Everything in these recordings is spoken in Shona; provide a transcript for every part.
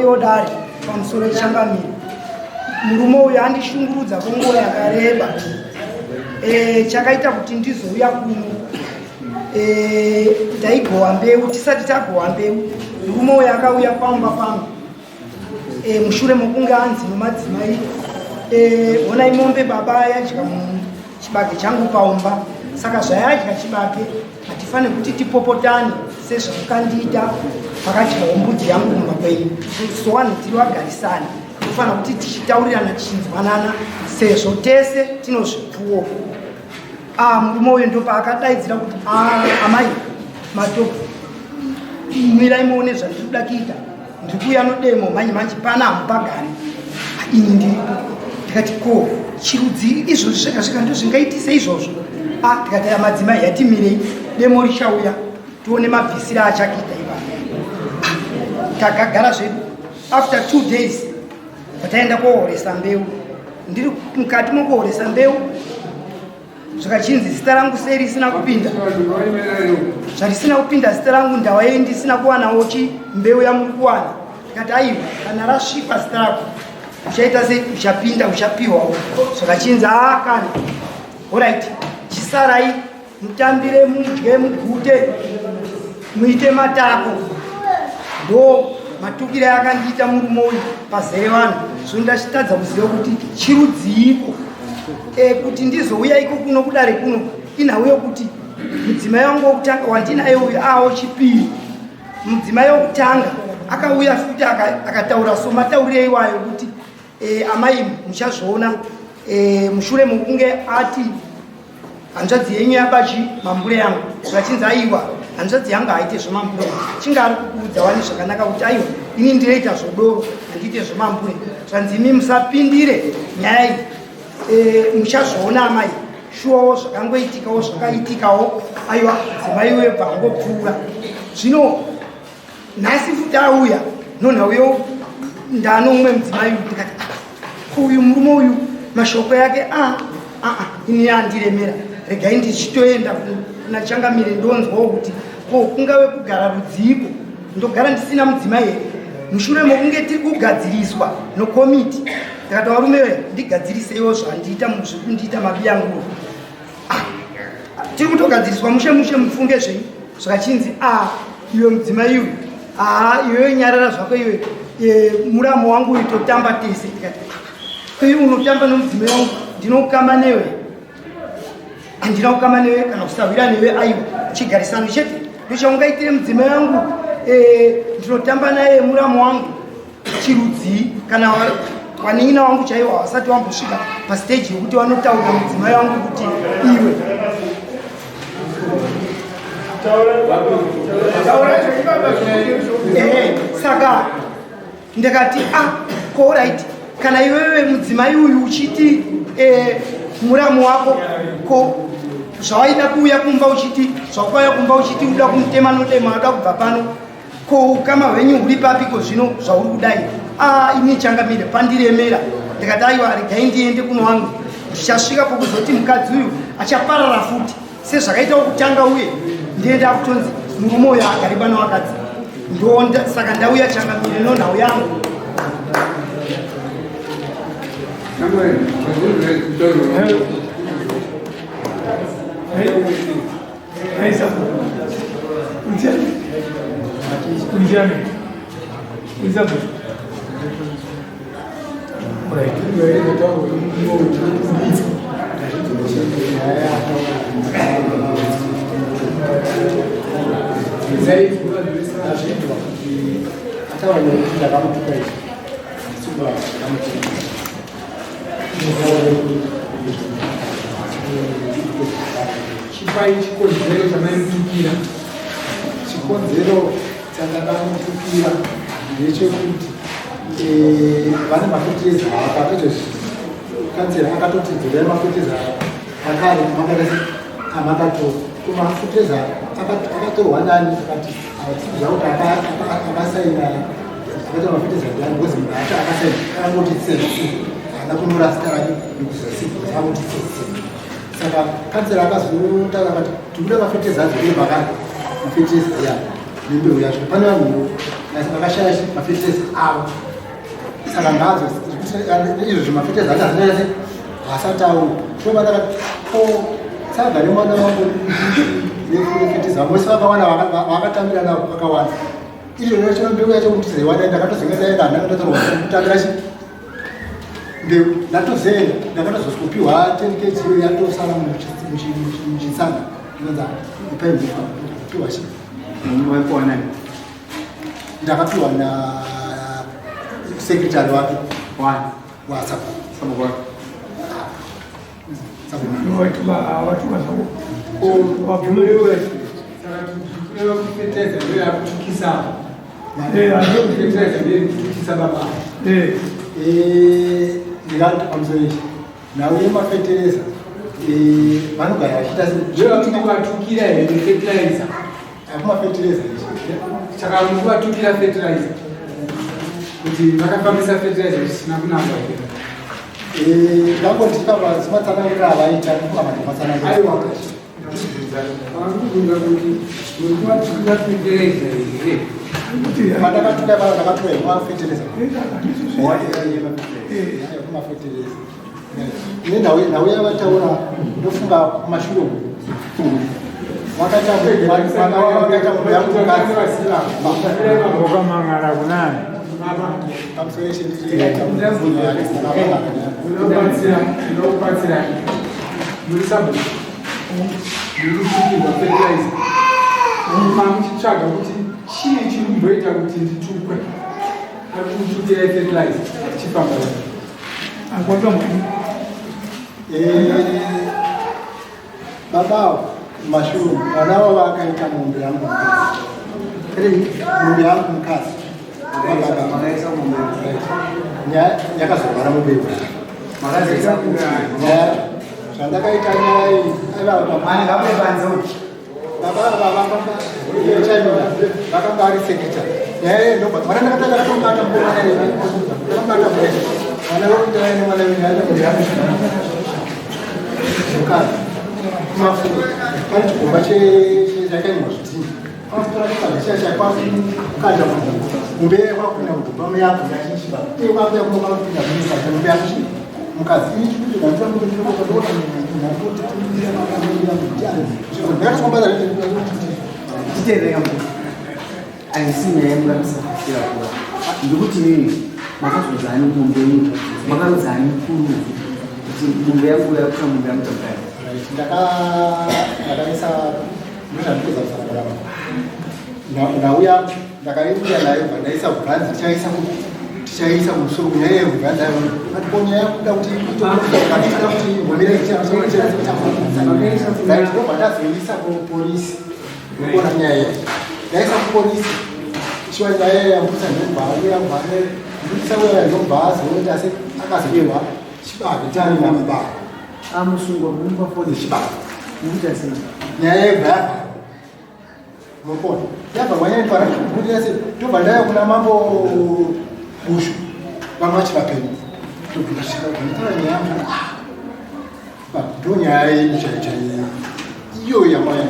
Yodari pamusoro changamira murume uyu andishungurudza kwenguva yakareba chakaita kuti ndizouya kuno taigohwa mbeu tisati tagohwa mbeu murume uyu akauya pamba pangu mushure mokunge anzi nomadzimai honai mombe baba yadya chibage changu paumba saka zvayadya chibage hatifane kuti tipopotane sezvamukandiita pakadyawo mbudzi yangu mumba kwenyu sowanhu tiri vagarisani tofanira kuti tichitaurirana tichinzwanana sezvo tese tinozvipfuwo. Murume uyu ndopaakadaidzira kuti amai madhogo mirai muone zvandiri kuda kuita ndiri kuuya nodemo manje manje pana hamupagari ini ndiripo. Ndikati ko chirudzi izvozvi zvega zvega ndo zvingaitise izvozvo. Tikati madzimai yatimirei demo richauya tuone mabvisire achakuita ipapo. Takagara zvedu after 2 days pataenda kohoresa mbeu ndiri mukati mokuhoresa mbeu zvikachinzi zita rangu sei risina kupinda zvarisina kupinda zita rangu ndawai ndisina kuwanawo mbeu yamuri kuwana. Tikati aiwa kana rasvipa zita rako uchaita sei uchapinda uchapiwawo zvakachinzi kana alright chisarai mutambire mudye mugute muite matako. Ndo matukire akandiita murume uyu pazere vanhu zvondachitadza kuziva kuti chirudziiko kuti ndizouya iko kuno kudare kuno inhau yokuti mudzimai wangu wokutanga wandinaye uyu awo chipiri. Mudzimai wokutanga akauya futi akataura so mataurire iwayo kuti amai muchazviona mushure mokunge ati hanzvadzi yenyu yabachi mambure yangu zvachinzi aiwa hanzvadzi yangu haite zvemambure chinga ari kukuudza wani zvakanaka kuti aiwa ini ndireita zvodoro handiite zvemambure zvanzimi musapindire nyaya iyi muchazviona amai shuwawo zvakangoitikawo zvakaitikawo aiwa dzimai webva angopfuura zvino nhasi futi auya nonhauyo ndano umwe mudzimai uyu ndikati uyu murume uyu mashoko yake ini andiremera regai ndichitoenda kuna Changamire ndonzwawo kuti kungave kugara rudziko ndogara ndisina mudzimai here. Mushure mokunge tiri kugadziriswa nokomiti ndikati varume ndigadziriseiwo zvandiita muzvikundiita mabi yangu tiri kutogadziriswa mushe mufunge zvenyu zvakachinzi iwe mudzimai uyu iwewe nyarara zvako iwe muramo wangu uyu totamba tese. Tikati iwe unotamba nomudzimai wangu ndinokamba newe handina kukama newe kana kusahwira newe aiwa chigarisano chete ndochaungaitire mudzimai wangu ndinotamba naye muramo wangu chirudzi kana wanina wangu chaiwa wasati wambosvika pastage yokuti wanotaura mudzimai wangu kuti iwe saka ndakati alright kana iwewe mudzimai uyu uchiti muramo wako ko zvawaida kuuya kumba uchiti zvakauya kumba uchiti uda kumutema nodema ada kubva pano ko ukama hwenyu huri papiko zvino zvauri kudai ini Changamire pandiremera ndikati aiwa regai ndiende kuno wangu ndichasvika pokuzoti mukadzi uyu achaparara futi sezvakaitawo kutanga uye ndienda kutonzi murume uyu agari pano wakadzi saka ndauya Changamire nonhau yangu. Chipai chikonzero chamaimukira chikonzero chandakamupira ndechekuti vane mafetiriza kansera akatotidzira mafetiriza akare amakato kumafetiriza akatorwa nani akati atiza kuti akasaina akaita mafetiriza ndani because munhu acho akasaina akangoti tsesi haana kunyora zita rake nekuzasi akangoti tsesi saka kansera akazotaura kuti tikuda mafetiriza azoreba kare mafetiriza ya nembeu yacho pane vanhu vakashaya mafetiriza avo saka ngadzo izvo zvimafetiriza akazinaese hasatauri tomadaka saka nemwana wangu nefetiriza vamwese vakawana vakatambira navo vakawanda izvo nochino mbeu yacho kuti tizaiwana ndakatozengedaenda handakatotorwa kutambira chi mbeu ndatozeenda ndakatozoskupiwa 10 kg yatosara muchitsanga inonza ipaimbifa kupiwa chi waipiwa nani ndakapiwa na secretary wake wa Sabhuku. Ndikati pamusorechi nauye mafetereza vanogara vachiitakuvatukira here fertilizer akumafetereza saka mukuvatukira fertilizer kuti vakafambisa fertilizer zvisina kunaka ndangoti pamazimatsanangura avaita aiwa vakubvunza kuti muri kuvatukira fertilizer here mandakatuka vava ndakatuka imafetereza kumafetereza ine nauya vataura ndofunga kumashure wakamangara kunani unokubatsira muri Sabhuku muri kutukirwa fertilizer muchitsvaga kuti chii chinomboita kuti nditukwe akutukirai fertilizer chifamba baba mashuru wanawa wakaita mombe yangu mombe yangu mkazi yakazorwara mubeu zvandakaita nyaya vakanga vari sekita nyaya mwana ndakatanga kutobata ndakabata mwana wekutaa nemwana mukadzi kumafuku pane chigomba chakaimwa zvitini kukanda mumbe kwakupinda mugomba muyako yachichiba uye kwakuya kunokwakupinda muisa mumbe yako mukadzi ndakatokombaza titeerera aisinyayamuramisakira kuva ndikuti makazozani mumbe makanozani kuru kuti mumbe yangu yakuta mumbe yamutakari ndakanisa ndozvandikuzausanagara nauya ndakaiuya nayo ndaisa bhanzi tichaisa musoro kunyaya yebhanzi ayo atikonya yakuda kuti itoaita kuti ngomeraiobva ndazoisa kupolisi nokona nyaya yayo ndaisa kupolisi chiva nyaya yambusa nembhane ndikisa uya ndobva azoenda asi akazoberwa chibage tani namubaba amusungwa kumupafoni chibage nekuti asina nyaya yebva yabva mopona yabva mwanyaitwara kubudia se tobva ndaya kuna mambo bushu vamwe vachivapenyu tobvasvikaaa nyaya yangu ndo nyaya yedu chaichai iyo yamwaya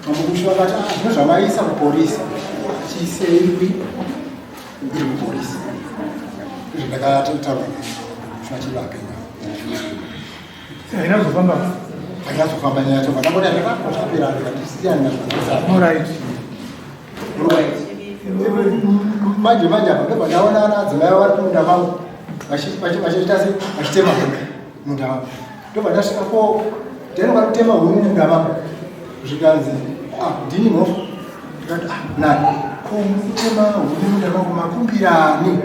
mambo bushu vakati zvino zvamaisa kupolisi chiseirwi iri kupolisi zvindakataura zvachivapenya akazofamba nyaya tobva ndambona zvakapera ndikatosiyana manje apa ndobva ndaona ana adzimai vari kumunda vangu vachiita se vachitema huni munda vangu ndobva ndasvika ko ndainogara kutema huni munda vangu zvikanzi ndini mhofu ndikati nani kutema huni munda vangu makumbirani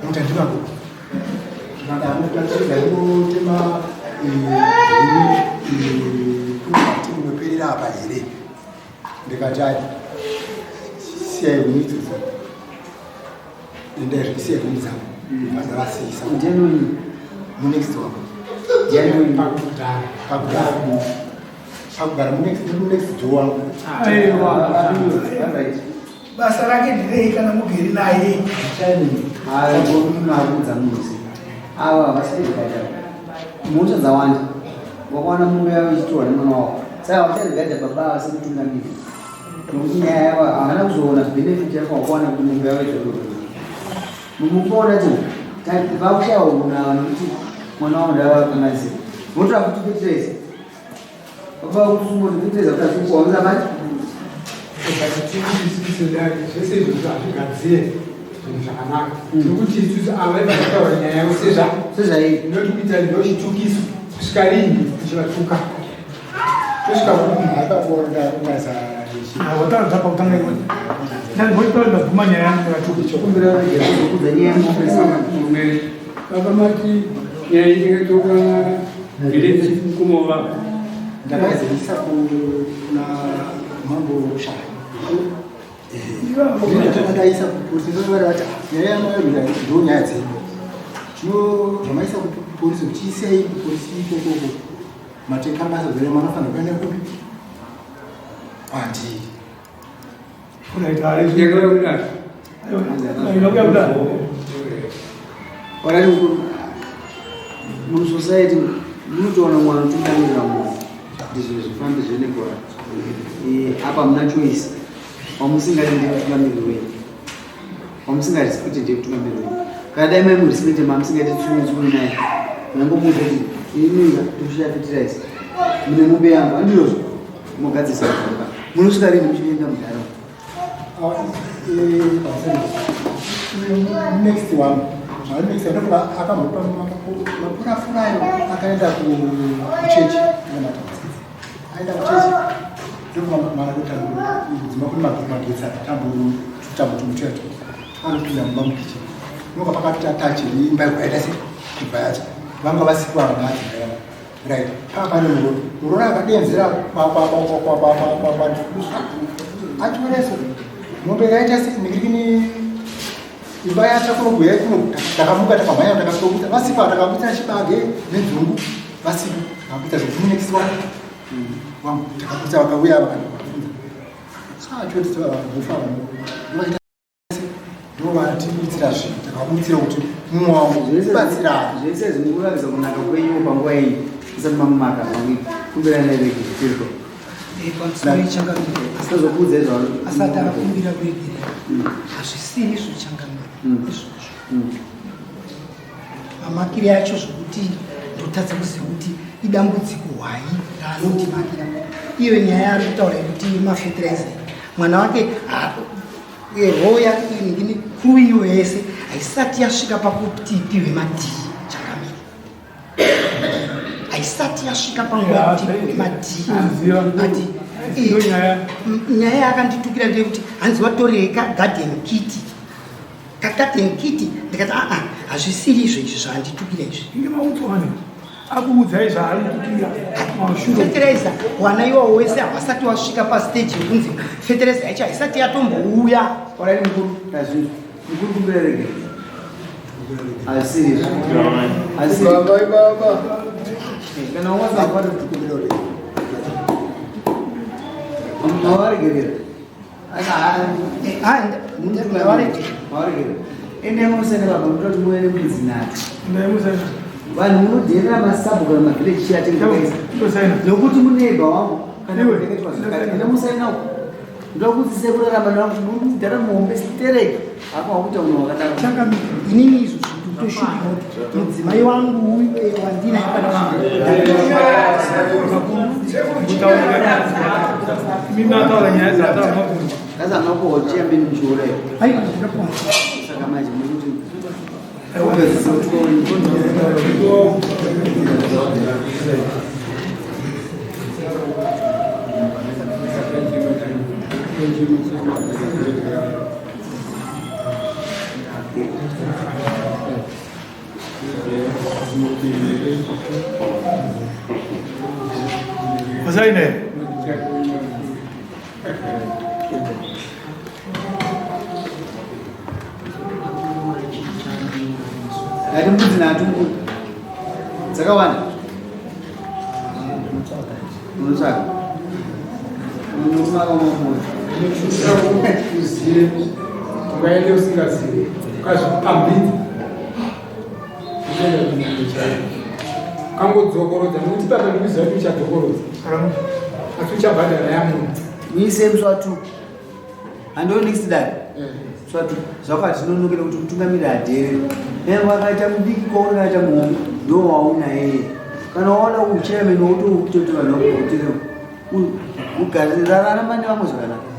muta ndivangu zvakadaitotema here ndikati ai siyai kunitsuza ndezvisiyai kunitsa vadavasisa Njenoni. munext wako Njenoni. pakugara munext door wangu basa rake ndirei kana mugeri naye Makuudza muzi ava vasaidhigada mhosva dzawanda wakawana mumwe yavo ichitorwa nemwana wako saka vachaidhigada baba vasekutungamiri nokuti nyaya yavo havana kuzoona benefit yako wakawana kuti mumwe yavo ichitorwa mumukuona ti vakushaona nokuti mwana wavo ndavakanazira votora kuti petereza baba vakusumboti petereza kuti azikuwaunza mati zvese izvo hazvigadziye zvinhu zvakanaka nokuti isusu ava vakataura nyaya yavo sezvaii inotikuita ndochitukiso kusvika ringi tichivatuka tosvika wataura pakutanga iwe ndandinotaura ndaguma nyaya yangu yakatuka chokumbira kudza nyaya murume vakamati nyaya ingatoka vileji kumova ndakazoisa kuna mambo shaka ndaisa kupolisi vati nyaya yamayoa ndo nyaya dzedu zvamaisa kupolisi uchiisei kupolisi ikokoko mateka masazere manofanira kuenda kupi andii musociety munotoona mwana utungamirira munhu ndizvo zvifambi zvenekora apa muna choice wamusingadi ndekutungamiriri wenyu wamusingarespecte ndekutungamiriri wenyu kana dai mai murespecte mamusingati tsuitsui naye mangomuudza kuti ininga ndikushafitiraizi mune mombe yangu andiyozvo mogadzisa kuka munosvika rini muchienda munharaunda next one next akambopa mapurafurayo akaenda kuchechi aenda kuchechi ndokumagetsi tambuti mucheto anopinda mumba mukicheni noka pakati atachi imba yekuaita seimba yacho vanga vasikwa vanati right pane murona akadenzera achoreso mombe yaita sekini imba yacho kunobhuya takamuka takamhanya takatokuta vasikwa takakuita chibage nedzungu vasikwa takakuita zvekumunekisi wangu takakuita vakauya ndovatibutsira zvinhu takabutsira kuti mumwe wangu batsirana zvese zvinikuratidza kunaka kwenyu panguva iyi isati mamumaka kumbiranairegiriko asazokudza izvaro asati akakumbira kuregera hazvisiri zvochangamira izvozvo mamakire acho zvokuti ndotadza kuziva kuti idambudziko hwai raanotimakira iyo nyaya ari kutaura yekuti mafetiraiza mwana wake roho yake iningini kuiyo yese haisati yasvika pakuti ipiwe madhii changamira haisati yasvika panguva kuti ipiwe madhii nyaya yakanditukira ndeyekuti hanzi watorei kagarden kit kagarden kit ndikati hazvisiri izvo izvi zvaanditukira izvi akuudzai zvaaritukira fetereza wana iwawo wese havasati wasvika pastage yekunzi fetereza yacho haisati yatombouya orari mukuru nazvinhu mukuru kumbirarege hazvisiri kana wazawaregerera ende musene baba mutoti muene muzinati vanhu munodherera masabhu kana mavhileji chiyatengeesa nokuti muneiba wangu kana kureketwa zvakati ende musainawo ndokuti sekurarama nangu mudhara muhombe stereki apa wakuita munhu wakadaro changamira inini izvo zvitotoshuka mudzimai wangu wandina minataura nyaya dzataura ndazama kuhochiyambeni muchiurayo saka manje mukuti Zaine. Ngati mbudzi nato mbudzi dzakawanda unotsvaka unotsvaka mamoyo uziye ungaende usingazivi ukazvipambidza kangodzokorodza nokuti tata ndikuziva kuti uchadzokorodza asi uchabhadhara yamuntu muise muswatu handioni kisidari swatu zvakati tinonokera kuti mutungamiri adhere wakaita mudiki kwaunakaita muhombe ndo wauna yeye kana waona uchairman wotokutoti vanhu vakuhotere ugarirarana mane vamwe zvakanaka